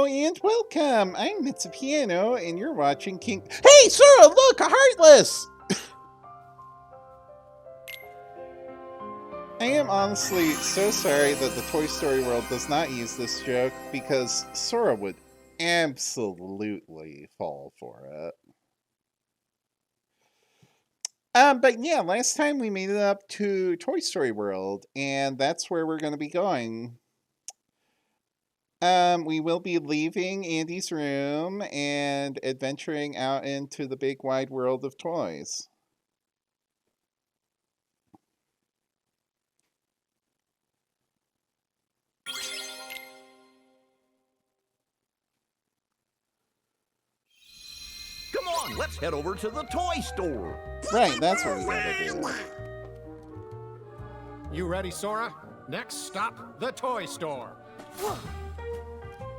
and welcome! I'm Piano, and you're watching King. Hey, Sora, look, a Heartless! I am honestly so sorry that the Toy Story world does not use this joke, because Sora would absolutely fall for it. But yeah, last time we made it up to Toy Story World, and that's where we're going to be going. We will be leaving Andy's room and adventuring out into the big wide world of toys. Come on, let's head over to the toy store. Right, that's what we gotta do. You ready, Sora? Next stop, the toy store.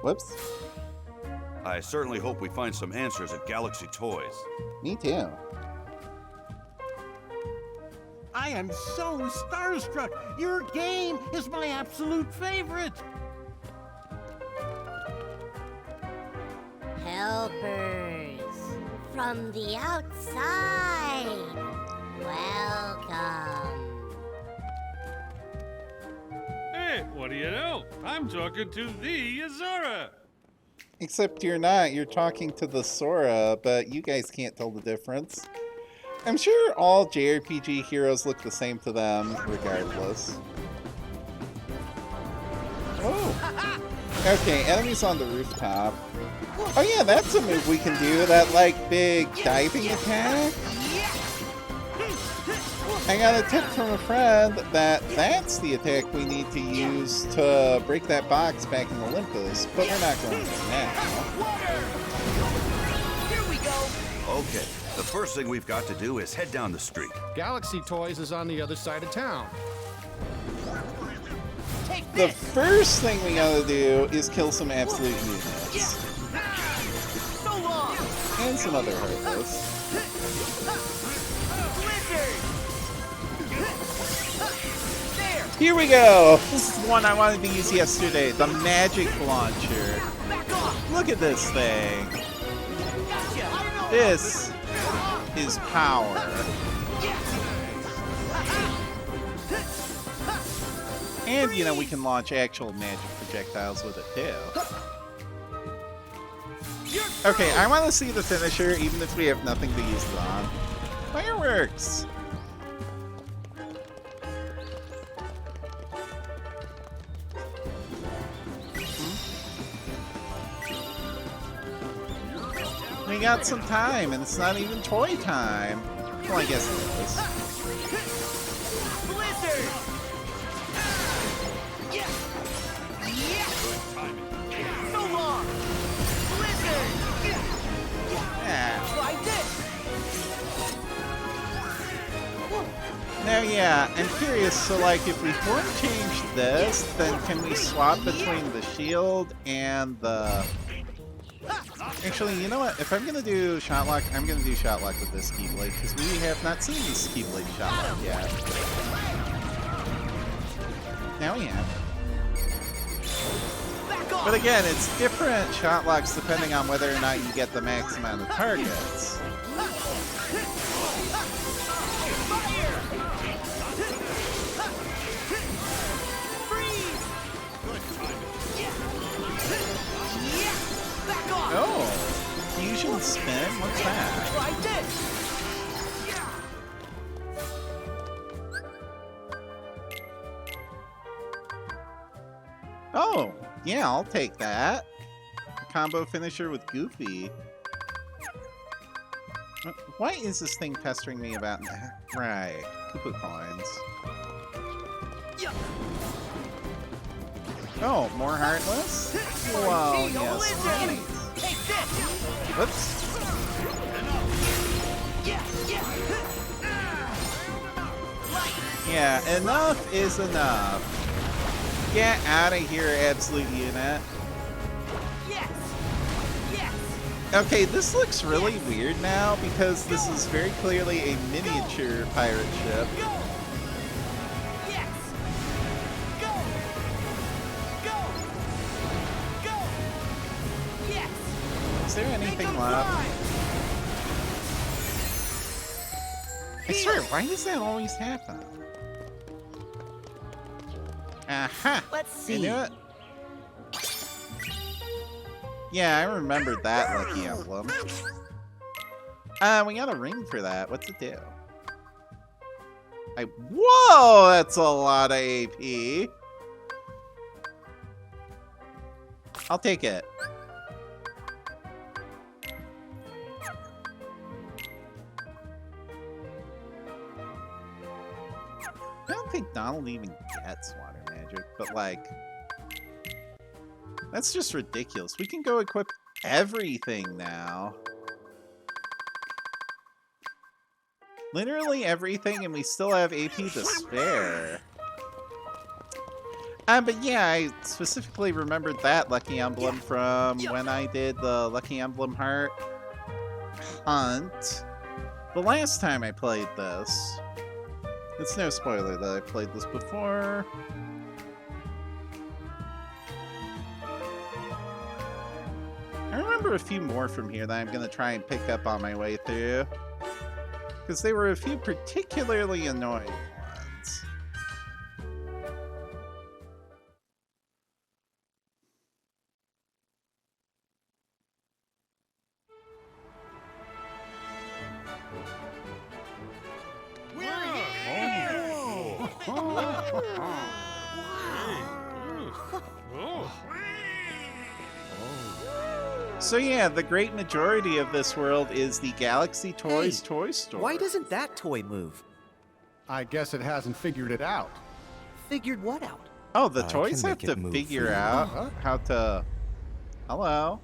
Whoops. I certainly hope we find some answers at Galaxy Toys. Me too. I am so starstruck. Your game is my absolute favorite. Helpers from the outside. Welcome. Hey, what do you know? I'm talking to the Sora. Except you're not. You're talking to the Sora, but you guys can't tell the difference. I'm sure all JRPG heroes look the same to them, regardless. Oh! Okay, enemies on the rooftop. Oh yeah, that's a move we can do, that like big diving attack. I got a tip from a friend that that's the attack we need to use to break that box back in Olympus, but we're not going to now. Here we go. Okay, the first thing we've got to do is head down the street. Galaxy Toys is on the other side of town. The first thing we gotta do is kill some absolute units. So long. And some other Heartless. Here we go! This is the one I wanted to use yesterday, the magic launcher. Look at this thing. This is power. And, you know, we can launch actual magic projectiles with it, too. Okay, I want to see the finisher, even if we have nothing to use it on. Fireworks! We got some time, and it's not even toy time. Well, I guess it is. Now, yeah, I'm curious, so like, if we want to change this, then can we swap between the shield and the... Actually, you know what? If I'm gonna do Shotlock, I'm gonna do Shotlock with this Keyblade, because we have not seen this Keyblade Shotlock yet. Now we have. But again, it's different Shotlocks depending on whether or not you get the max amount of targets. Oh, fusion spin? What's that? Oh, yeah, I'll take that. A combo finisher with Goofy. Why is this thing pestering me about that? Right, Koopa coins. Oh, more Heartless? Well, yes, please. Whoops. Yeah, enough is enough. Get out of here, absolute unit. Okay, this looks really weird now because this is very clearly a miniature pirate ship. there anything left? I swear, why does that always happen? Aha! Let's I see. knew it. Yeah, I remembered that lucky emblem. We got a ring for that. What's it do? Whoa! That's a lot of AP. I'll take it. I don't think Donald even gets water magic, but like, that's just ridiculous. We can go equip everything now. Literally everything, and we still have AP to spare. But yeah, I specifically remembered that Lucky Emblem from when I did the Lucky Emblem Heart hunt the last time I played this. It's no spoiler that I played this before. I remember a few more from here that I'm going to try and pick up on my way through. Because they were a few particularly annoying ones. So yeah, the great majority of this world is the Galaxy Toys toy store. Why doesn't that toy move? I guess it hasn't figured it out. Figured what out? Oh, the I toys can have make it to move figure for you. out how to... Hello?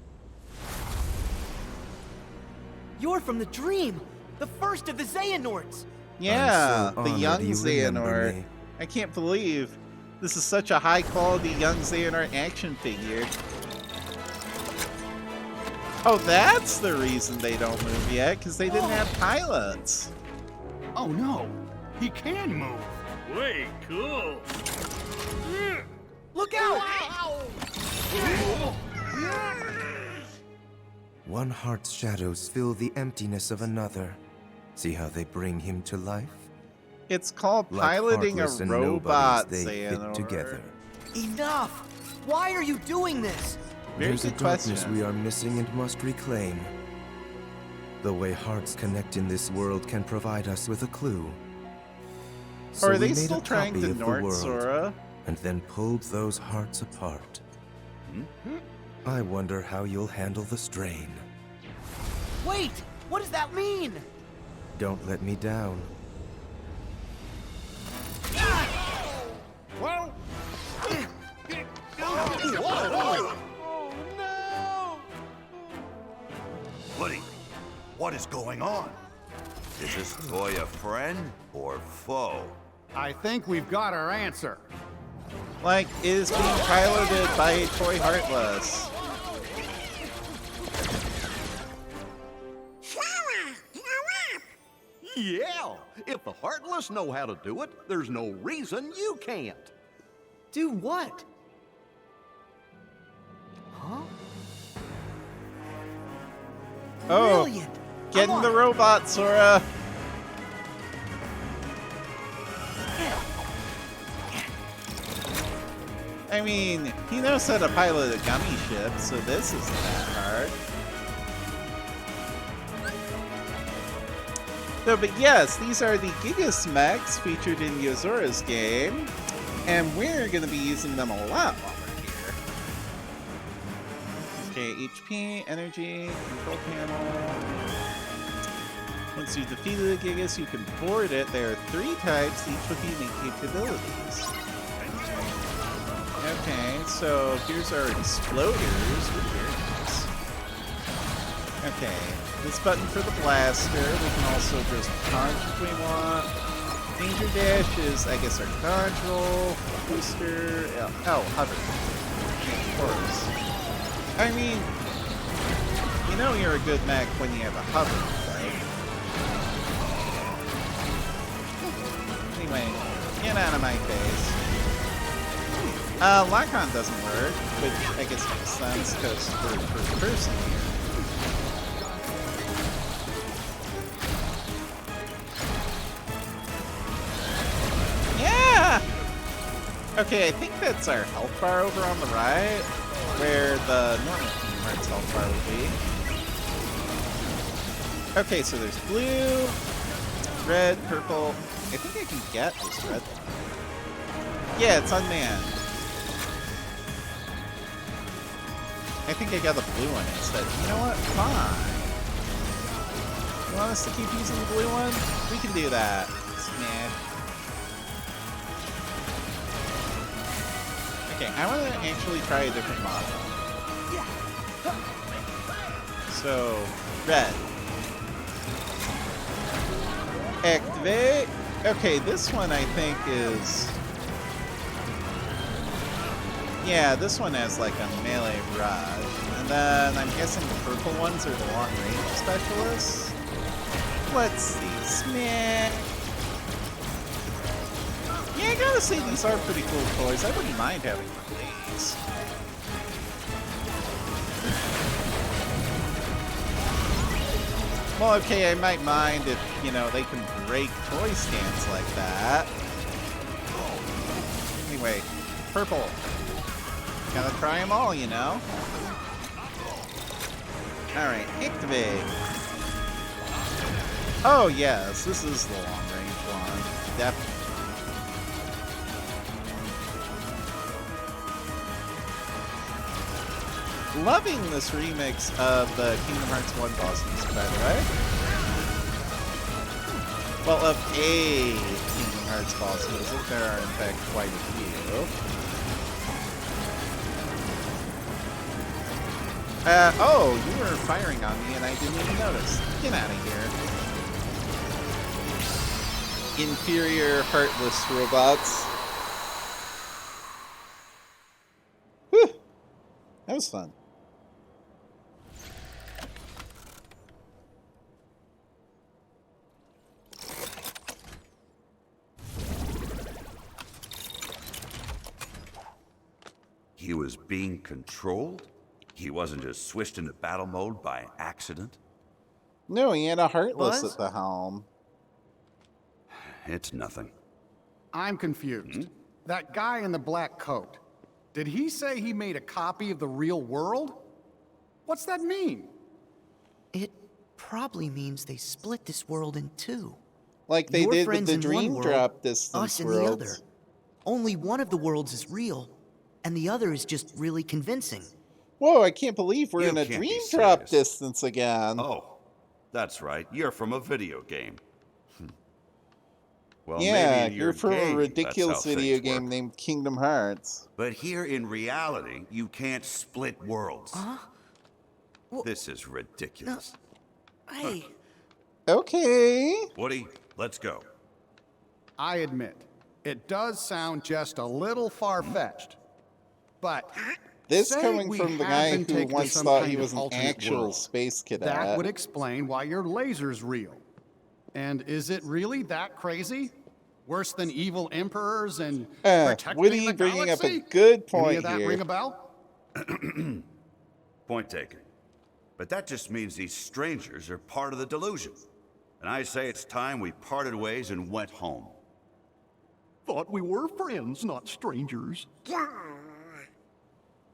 You're from the dream! The first of the Xehanorts! Yeah, I'm so the honored Young you remember Xehanort. me. I can't believe this is such a high-quality Young Xehanort action figure. Oh, that's the reason they don't move yet, because they didn't have pilots. Oh no, he can move. Way cool. Look out! One heart's shadows fill the emptiness of another. See how they bring him to life? It's called Like piloting a heartless and robot, nobodies, they fit Xehanort. together. Enough! Why are you doing this? Very There's a good darkness question. we are missing and must reclaim. The way hearts connect in this world can provide us with a clue. So Or are we they made still a trying copy to of the Nort world, Sora? and then pulled those hearts apart. I wonder how you'll handle the strain. Wait! What does that mean? Don't let me down. Well, Woody, what is going on? Is this toy a friend or foe? I think we've got our answer. Like, it is being piloted by a toy Heartless. Yeah! If the Heartless know how to do it, there's no reason you can't. Do what? Huh? Oh, Brilliant! get I'm in the on it. robot, Sora! I mean, he knows how to pilot a gummy ship, so this isn't that hard. No, but yes, these are the Gigas mechs featured in Yozora's game, and we're going to be using them a lot while we're here. Okay, HP, energy, control panel. Once you've defeated the Gigas, you can board it. There are 3 types, each with unique capabilities. Okay, so here's our exploders. Ooh, very nice. Okay, this button for the blaster. We can also just punch if we want. Danger dash is, I guess, our dodge roll. Booster. Oh, hover. Of course. I mean, you know you're a good mech when you have a hover, right? Anyway, get out of my face. Lock-on doesn't work, which I guess makes sense because we're first person here. Okay, I think that's our health bar over on the right, where the normal Kingdom Hearts health bar would be. Okay, so there's blue, red, purple. I think I can get this red one. Yeah, it's unmanned. I think I got the blue one instead. You know what? Fine. You want us to keep using the blue one? We can do that. Smash. Okay, I want to actually try a different model. So, red. Activate. Okay, this one I think is... Yeah, this one has like a melee barrage. And then I'm guessing the purple ones are the long range specialists. Let's see. Smack. Yeah, I gotta say these are pretty cool toys. I wouldn't mind having one of these. Well, okay, I might mind if, you know, they can break toy stands like that. Anyway, purple. Gotta try them all, you know? Alright, activate. Oh, yes, this is the long-range one. Definitely. Loving this remix of the Kingdom Hearts 1 boss music, by the way. Well, of a Kingdom Hearts boss music, there are in fact quite a few. Oh, you were firing on me and I didn't even notice. Get out of here. Inferior, heartless robots. Whew. That was fun. He was being controlled? He wasn't just switched into battle mode by accident? No, he had a Heartless Buzz? at the helm. It's nothing. I'm confused. That guy in the black coat, did he say he made a copy of the real world? What's that mean? It probably means they split this world in two. Like they Your did with friends the in one Dream world, Drop distance us in the worlds. other. Only one of the worlds is real, and the other is just really convincing. Whoa, I can't believe we're You in a can't be Dream Drop serious. distance again. Oh, that's right. You're from a video game. Well, yeah, maybe in your you're from a game, ridiculous that's how video things game work. named Kingdom Hearts. But here in reality, you can't split worlds. Huh? This is ridiculous. Hey, Okay. Woody, let's go. I admit, it does sound just a little far-fetched. But This say coming we from the have guy been who taken to once some thought kind he of was an alternate actual world. space cadet. That would explain why your laser's real. And is it really that crazy? Worse than evil emperors and protecting Woody the bringing up a galaxy? good Any point of that here. ring a bell? Point taken. But that just means these strangers are part of the delusion. And I say it's time we parted ways and went home. Thought we were friends, not strangers.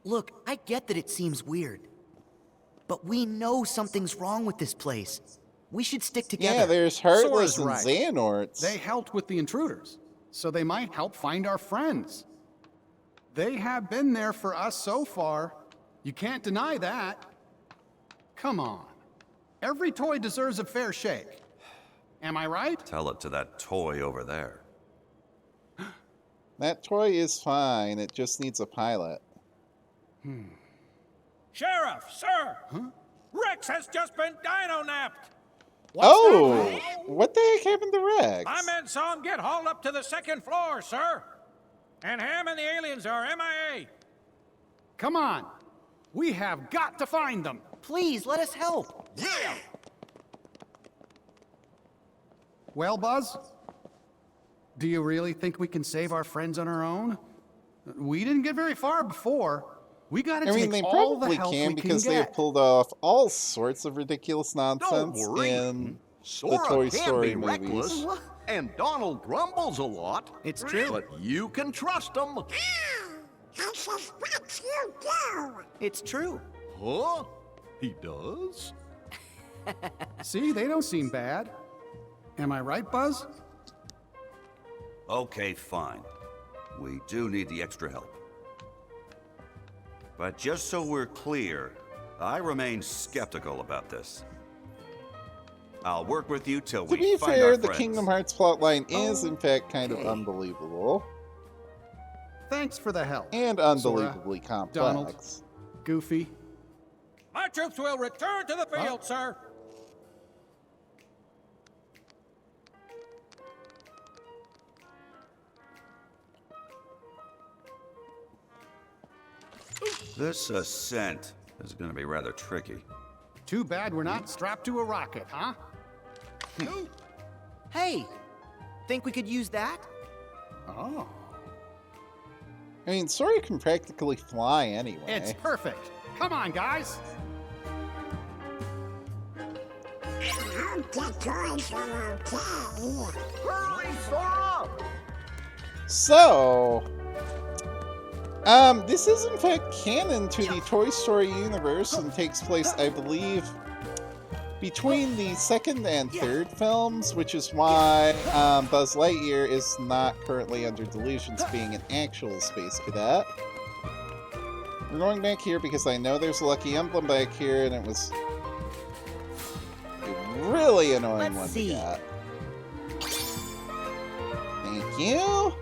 look, I get that it seems weird. But we know something's wrong with this place. We should stick together. Yeah, there's Heartless and Sora's right. Xehanorts. They helped with the intruders, so they might help find our friends. They have been there for us so far. You can't deny that. Come on. Every toy deserves a fair shake. Am I right? Tell it to that toy over there. That toy is fine. It just needs a pilot. Sheriff, sir! Rex has just been dino-napped! Oh! What the heck happened to Rex? My men saw him get hauled up to the second floor, sir! And Ham and the aliens are MIA! Come on. We have got to find them. Please, let us help. Yeah! Well, Buzz? Do you really think we can save our friends on our own? We didn't get very far before. We gotta I take mean, they all the probably help can we because can they have get. pulled off all sorts of ridiculous nonsense worry. in Sora Toy can Story be movies. reckless, and Donald grumbles a lot. It's true. But you can trust him. I suspect you do. It's true. Huh? He does? See, they don't seem bad. Am I right, Buzz? Okay, fine. We do need the extra help. But just so we're clear, I remain skeptical about this. I'll work with you till To we be find fair, our the friends. Kingdom Hearts plotline is in fact kind of Okay. unbelievable. Thanks for the help. And Sora, unbelievably complex. Donald. Goofy. My troops will return to the field, sir. This ascent is going to be rather tricky. Too bad we're not strapped to a rocket, huh? Hey, think we could use that? Oh. I mean, Sora can practically fly anyway. It's perfect. Come on, guys. I'll get toys are okay. Hurry, Sora! So, this is in fact canon to the Toy Story universe and takes place, I believe, between the second and third films, which is why Buzz Lightyear is not currently under delusions being an actual space cadet. We're going back here because I know there's a lucky emblem back here, and it was a really annoying one to get. Thank you.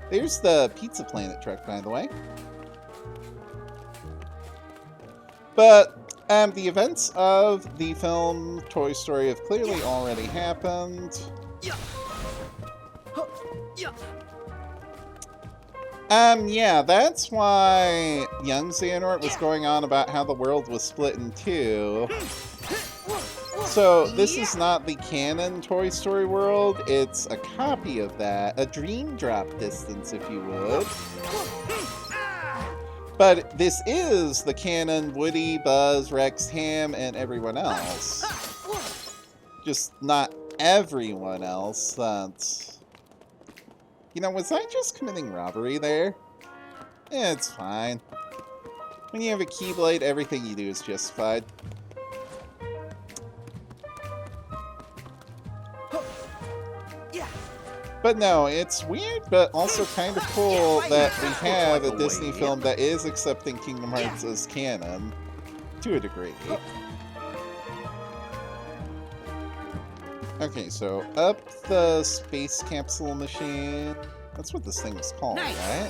There's the Pizza Planet truck, by the way. But the events of the film Toy Story have clearly already happened. Yeah, that's why Young Xehanort was going on about how the world was split in two. So, this is not the canon Toy Story world, it's a copy of that, a dream drop distance, if you would. But this is the canon Woody, Buzz, Rex, Ham, and everyone else. Just not everyone else, that's... You know, was I just committing robbery there? It's fine. When you have a Keyblade, everything you do is justified. But no, it's weird, but also kind of cool that we have a Disney film that is accepting Kingdom Hearts as canon, to a degree. Okay, so up the space capsule machine. That's what this thing was called, right?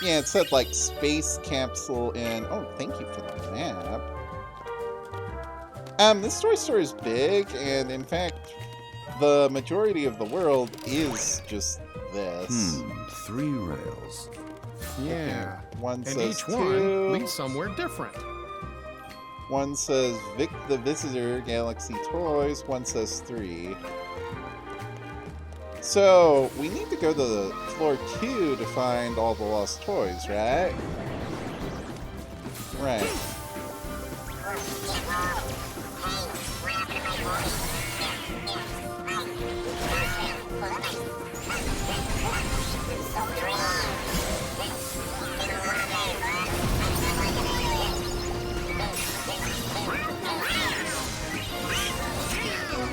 Yeah, it said like space capsule in... Oh, thank you for the map. This Toy Story is big, and in fact, the majority of the world is just this. 3 rails. Yeah. One And says each 2. one leads somewhere different. One says Vic the Visitor, Galaxy Toys. One says 3. So, we need to go to floor 2 to find all the lost toys, right? Right.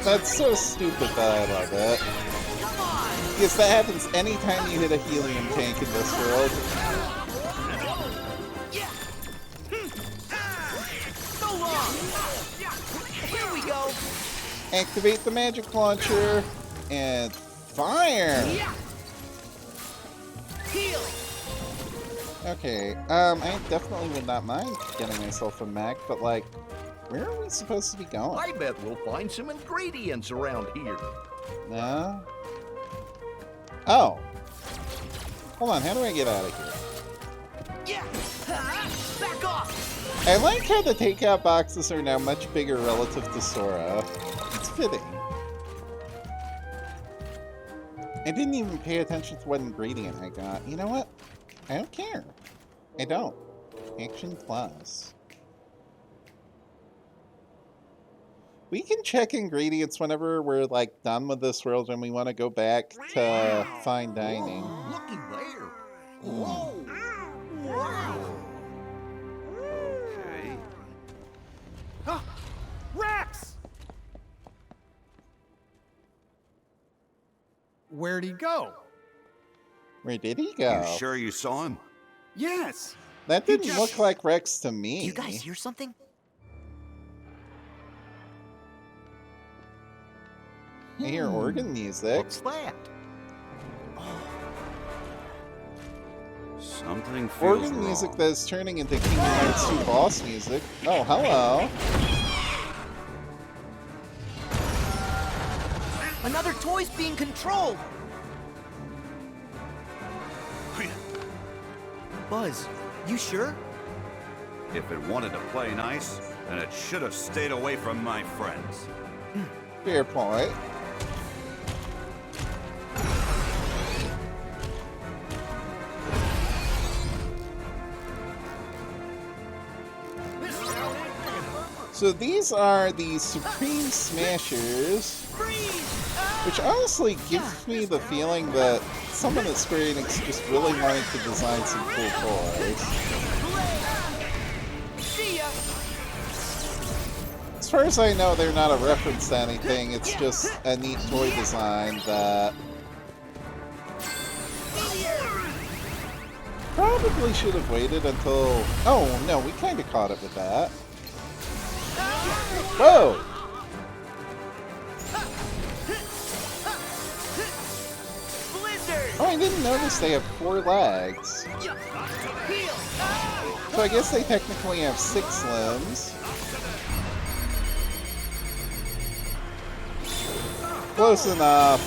That's so stupid, but I love it. Because that happens anytime you hit a helium tank in this world. So long. Here we go. Activate the magic launcher and fire. Okay, I definitely would not mind getting myself a mech, but like, where are we supposed to be going? I bet we'll find some ingredients around here. No? Oh. Hold on, how do I get out of here? Back off. I like how the takeout boxes are now much bigger relative to Sora. It's fitting. I didn't even pay attention to what ingredient I got. You know what? I don't care. I don't. Action Plus. We can check ingredients whenever we're like done with this world and we want to go back to fine dining. Looky there. Whoa. Wow. Okay. Rex! Where'd he go? Where did he go? You sure you saw him? Yes. That didn't look like Rex to me. Do you guys hear something? I hear organ music. What's that? Something feels Organ wrong. music that is turning into Kingdom Hearts 2 boss music. Oh, hello. Another toy's being controlled! Buzz, you sure? If it wanted to play nice, then it should have stayed away from my friends. Fair point. So these are the Supreme Smashers, which honestly gives me the feeling that someone at Square Enix just really wanted to design some cool toys. As far as I know, they're not a reference to anything, it's just a neat toy design that probably should have waited until... Oh, no, we kind of caught it with that. Whoa! Oh, I didn't notice they have 4 legs. So I guess they technically have 6 limbs. Close enough.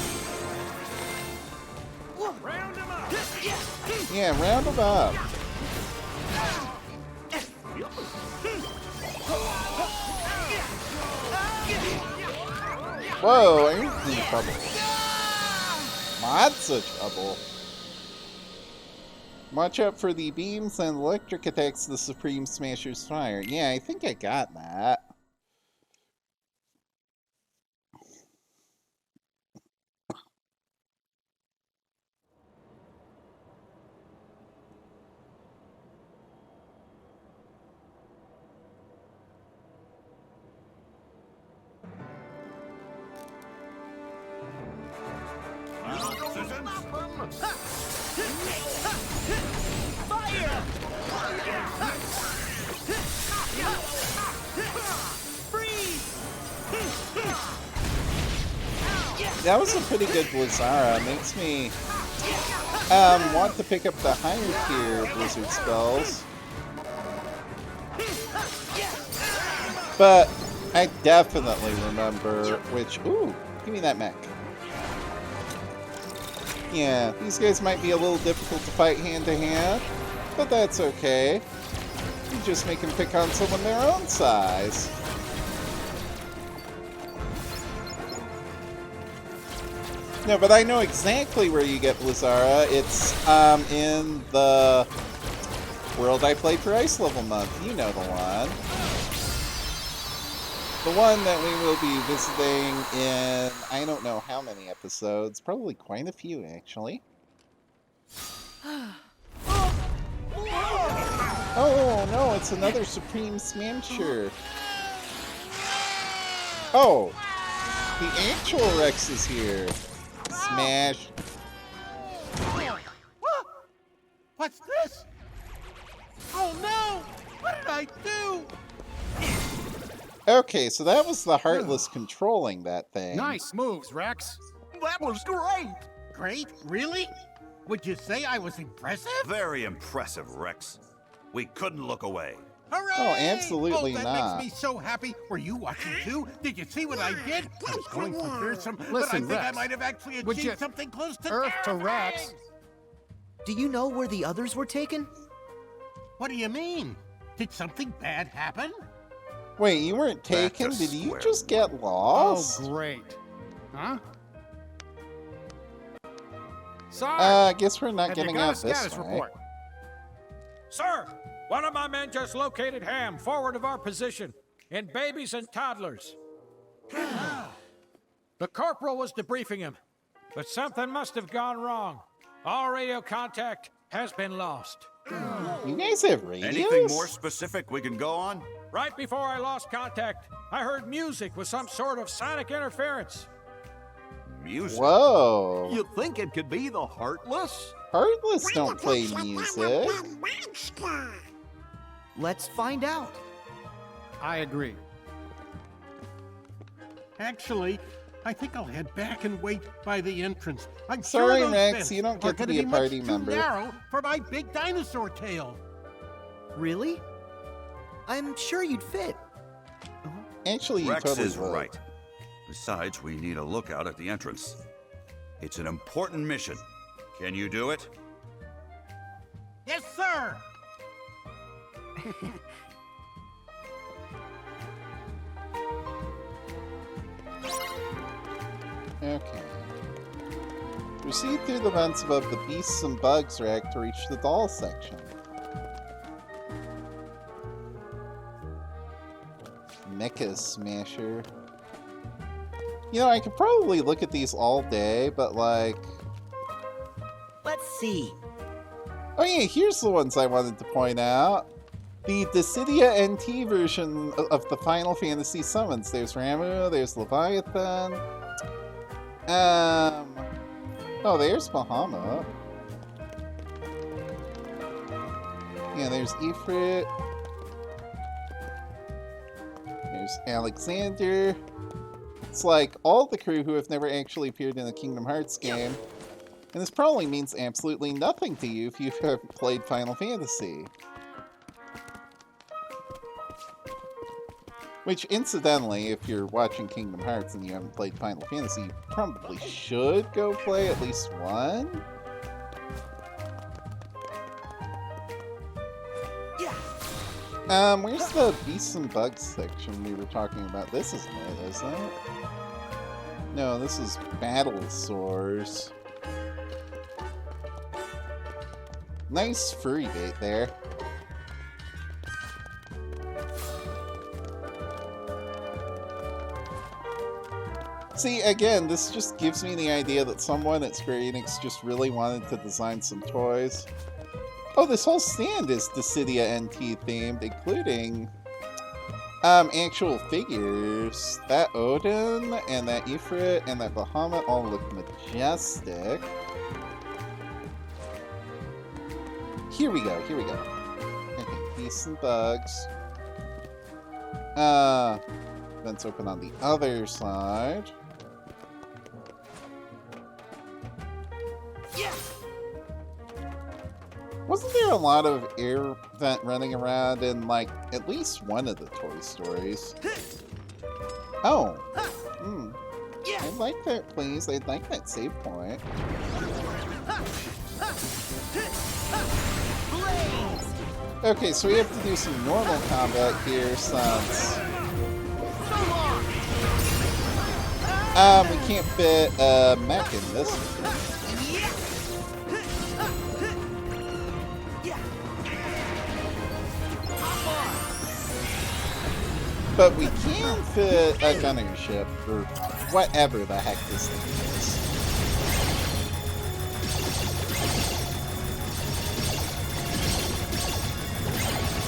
Yeah, round them up. Whoa, I'm in trouble. Lots of trouble. Watch out for the beams and electric attacks the Supreme Smashers fire. Yeah, I think I got that. That was a pretty good Blizzara. Makes me want to pick up the higher tier Blizzard spells. But I definitely remember which... Ooh, give me that mech. Yeah, these guys might be a little difficult to fight hand-to-hand, but that's okay. You just make them pick on someone their own size. No, but I know exactly where you get Blizzara. It's in the world I played for Ice Level Month. You know the one. The one that we will be visiting in, I don't know how many episodes. Probably quite a few, actually. Oh, no, it's another Supreme Smasher. Oh, the actual Rex is here. Smash. What's this? Oh no! What did I do? Okay, so that was the Heartless controlling that thing. Nice moves, Rex. That was great. Great? Really? Would you say I was impressive? Very impressive, Rex. We couldn't look away. Hooray! Oh, absolutely that not. makes me so happy. Were you watching too? Did you see what I did? I was going for fearsome, but I Listen, think I Rex, might have actually would you achieved something close to Earth to terrifying. Rex. Do you know where the others were taken? What do you mean? Did something bad happen? Wait, you weren't Back to taken? Did you square just get lost? Oh, great. Huh? Sorry. I guess we're not Have you getting got out a this status way. report? Sir, one of my men just located Ham forward of our position, in babies and toddlers. The corporal was debriefing him, but something must have gone wrong. All radio contact has been lost. You guys have radios? Anything more specific we can go on? Right before I lost contact, I heard music with some sort of sonic interference. Music? Whoa. You think it could be the Heartless? Heartless don't play music. Let's find out. I agree. Actually, I think I'll head back and wait by the entrance. I'm Sorry, sure those Rex, vents you don't get are to gonna be a much party too member. narrow for my big dinosaur tail. Really? I'm sure you'd fit. Actually, you Rex totally is would. right. Besides, we need a lookout at the entrance. It's an important mission. Can you do it? Yes, sir. Okay. Proceed through the vents above the beasts and bugs rack to reach the doll section. Mecha Smasher. You know, I could probably look at these all day, but like... Let's see. Oh yeah, here's the ones I wanted to point out. The Dissidia NT version of the Final Fantasy summons. There's Ramu, there's Leviathan. Oh, there's Bahamut. Yeah, there's Ifrit. There's Alexander. It's like all the crew who have never actually appeared in a Kingdom Hearts game. And this probably means absolutely nothing to you if you've ever played Final Fantasy. Which, incidentally, if you're watching Kingdom Hearts and you haven't played Final Fantasy, you probably should go play at least one. Where's the Beasts and Bugs section we were talking about? This isn't it, is it? No, this is Battle Sores. Nice furry bait there. See, again, this just gives me the idea that someone at Square Enix just really wanted to design some toys. Oh, this whole stand is Dissidia NT themed, including actual figures. That Odin and that Ifrit and that Bahamut all look majestic. Here we go, here we go. Okay, Beasts and Bugs. Vents open on the other side. Wasn't there a lot of air vent running around in, like, at least one of the Toy Stories? Oh. I'd like that, please. I'd like that save point. Okay, so we have to do some normal combat here since... we can't fit a mech in this one. But we can fit a gunner ship, or whatever the heck this thing is.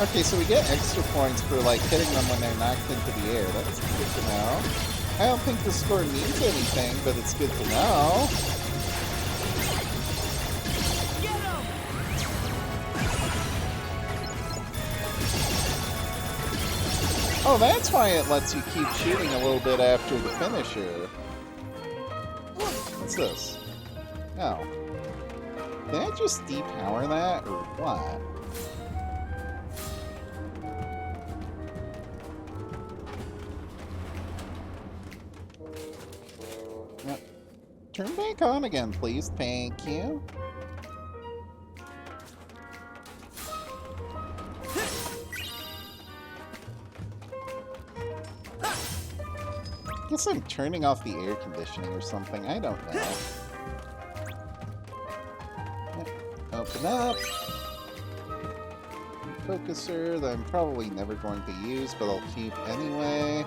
Okay, so we get extra points for, like, hitting them when they're knocked into the air. That's good to know. I don't think the score means anything, but it's good to know. Oh, that's why it lets you keep shooting a little bit after the finisher. What's this? Oh. Did I just depower that, or what? Turn back on again, please. Thank you. I guess I'm turning off the air conditioning or something. I don't know. Open up. Focuser that I'm probably never going to use, but I'll keep anyway.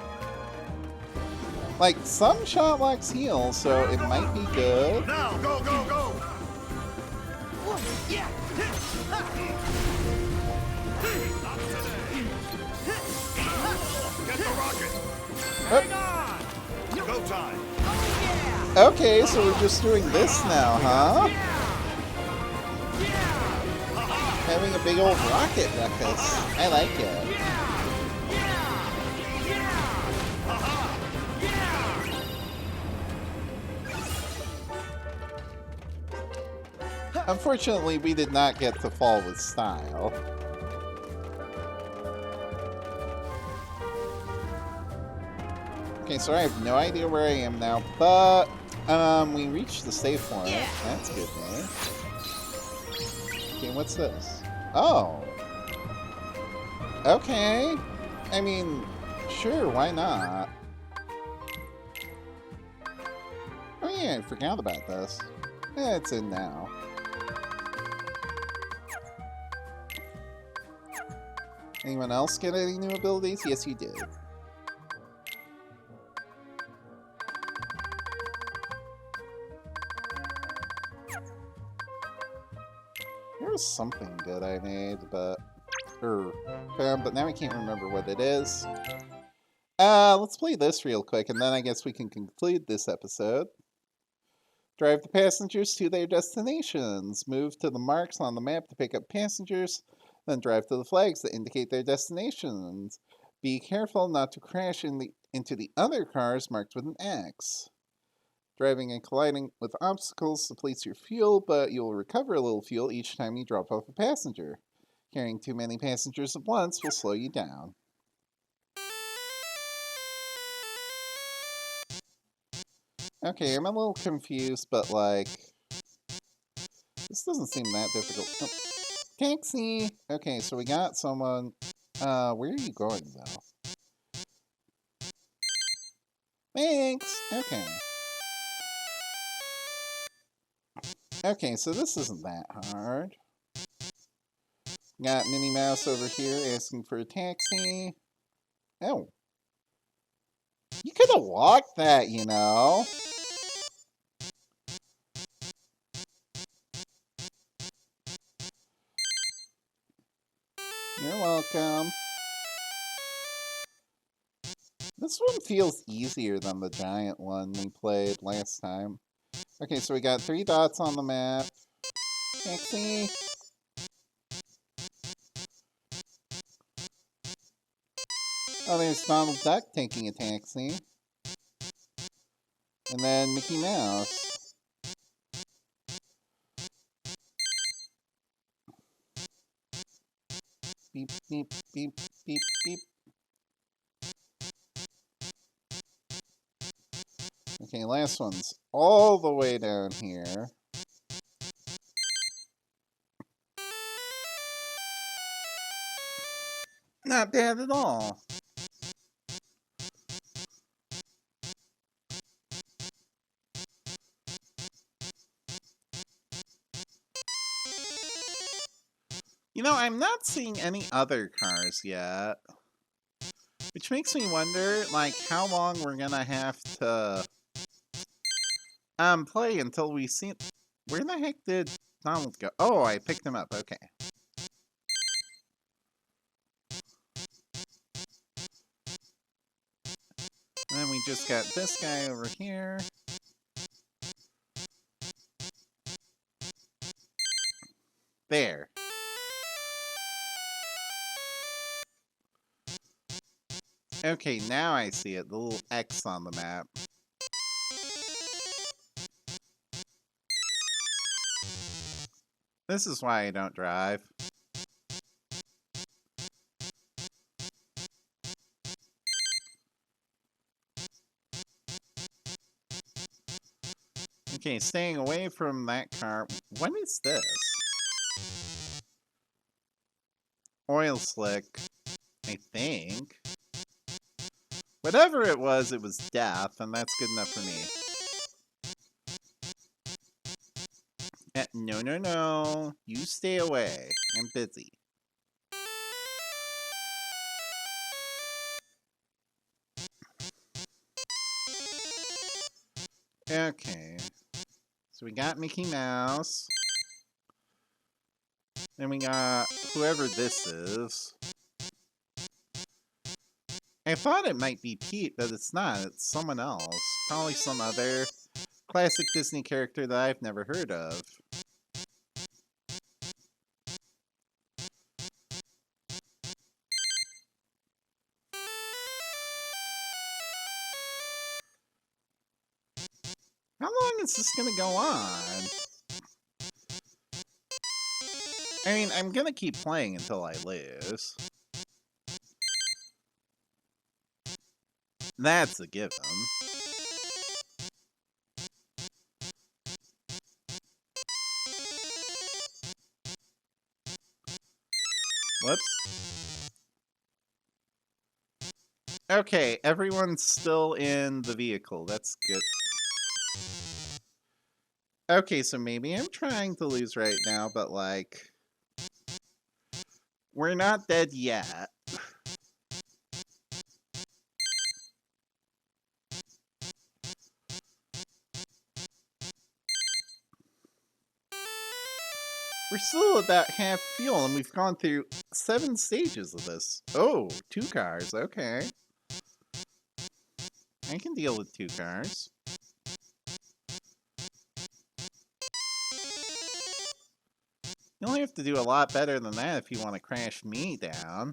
Like, some shot locks heal, so it might be good. Now, go, go, go! Yeah! Not today. Get the rocket! Hang on! Go time! Oh, yeah! Okay, so we're just doing this now, huh? Having a big old rocket ruckus. I like it. Unfortunately, we did not get to fall with style. Okay, so I have no idea where I am now, but we reached the safe point. That's good news. Okay, what's this? Oh. Okay. I mean, sure, why not? Oh yeah, I forgot about this. It's in now. Anyone else get any new abilities? Yes, you did. There was something good I made, but but now I can't remember what it is. Let's play this real quick, and then I guess we can conclude this episode. Drive the passengers to their destinations. Move to the marks on the map to pick up passengers, then drive to the flags that indicate their destinations. Be careful not to crash into the other cars marked with an X. Driving and colliding with obstacles depletes your fuel, but you will recover a little fuel each time you drop off a passenger. Carrying too many passengers at once will slow you down. Okay, I'm a little confused, but like, this doesn't seem that difficult. Oh, taxi! Okay, so we got someone. Where are you going though? Thanks! Okay. Okay, so this isn't that hard. Got Minnie Mouse over here asking for a taxi. Oh. You could have walked that, you know. You're welcome. This one feels easier than the giant one we played last time. Okay, so we got 3 dots on the map. Taxi! Oh, there's Donald Duck taking a taxi. And then Mickey Mouse. Beep, beep, beep, beep, beep. Okay, last one's all the way down here. Not bad at all. You know, I'm not seeing any other cars yet. Which makes me wonder, like, how long we're gonna have to play until we see... Where the heck did Donald go? Oh, I picked him up, okay. And then we just got this guy over here. There. Okay, now I see it, the little X on the map. This is why I don't drive. Okay, staying away from that car. What is this? Oil slick, I think. Whatever it was death, and that's good enough for me. No, no, no. You stay away. I'm busy. Okay. So we got Mickey Mouse. Then we got whoever this is. I thought it might be Pete, but it's not. It's someone else. Probably some other classic Disney character that I've never heard of. How long is this gonna go on? I mean, I'm gonna keep playing until I lose. That's a given. Whoops. Okay, everyone's still in the vehicle. That's good. Okay, so maybe I'm trying to lose right now, but like... we're not dead yet. We're still about half fuel, and we've gone through 7 stages of this. Oh, 2 cars, okay. I can deal with 2 cars. You only have to do a lot better than that if you want to crash me down.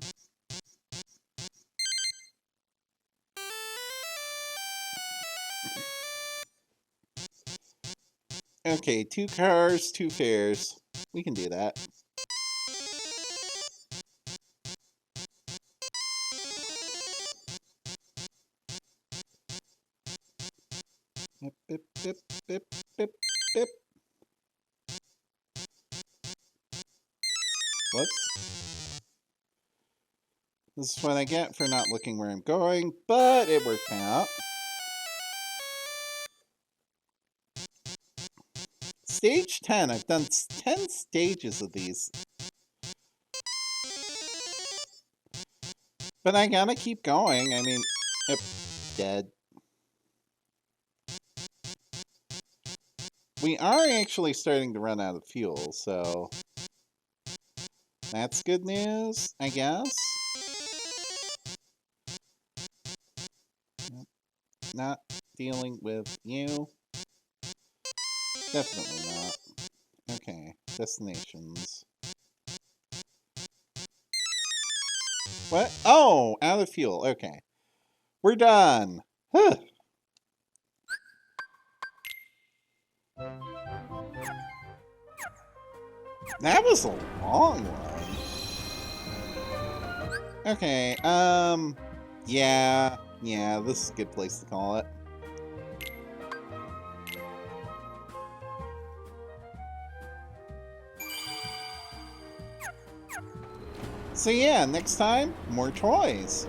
Okay, 2 cars, 2 fares. We can do that. Bip, bip, bip, bip, bip, bip. Whoops. This is what I get for not looking where I'm going, but it worked out. Stage 10. I've done 10 stages of these. But I gotta keep going. I mean, dead. We are actually starting to run out of fuel, so... that's good news, I guess. Not dealing with you. Definitely not. Okay, destinations. What? Oh, out of fuel. Okay. We're done. Huh. That was a long one. Okay, yeah, this is a good place to call it. So yeah, next time, more toys.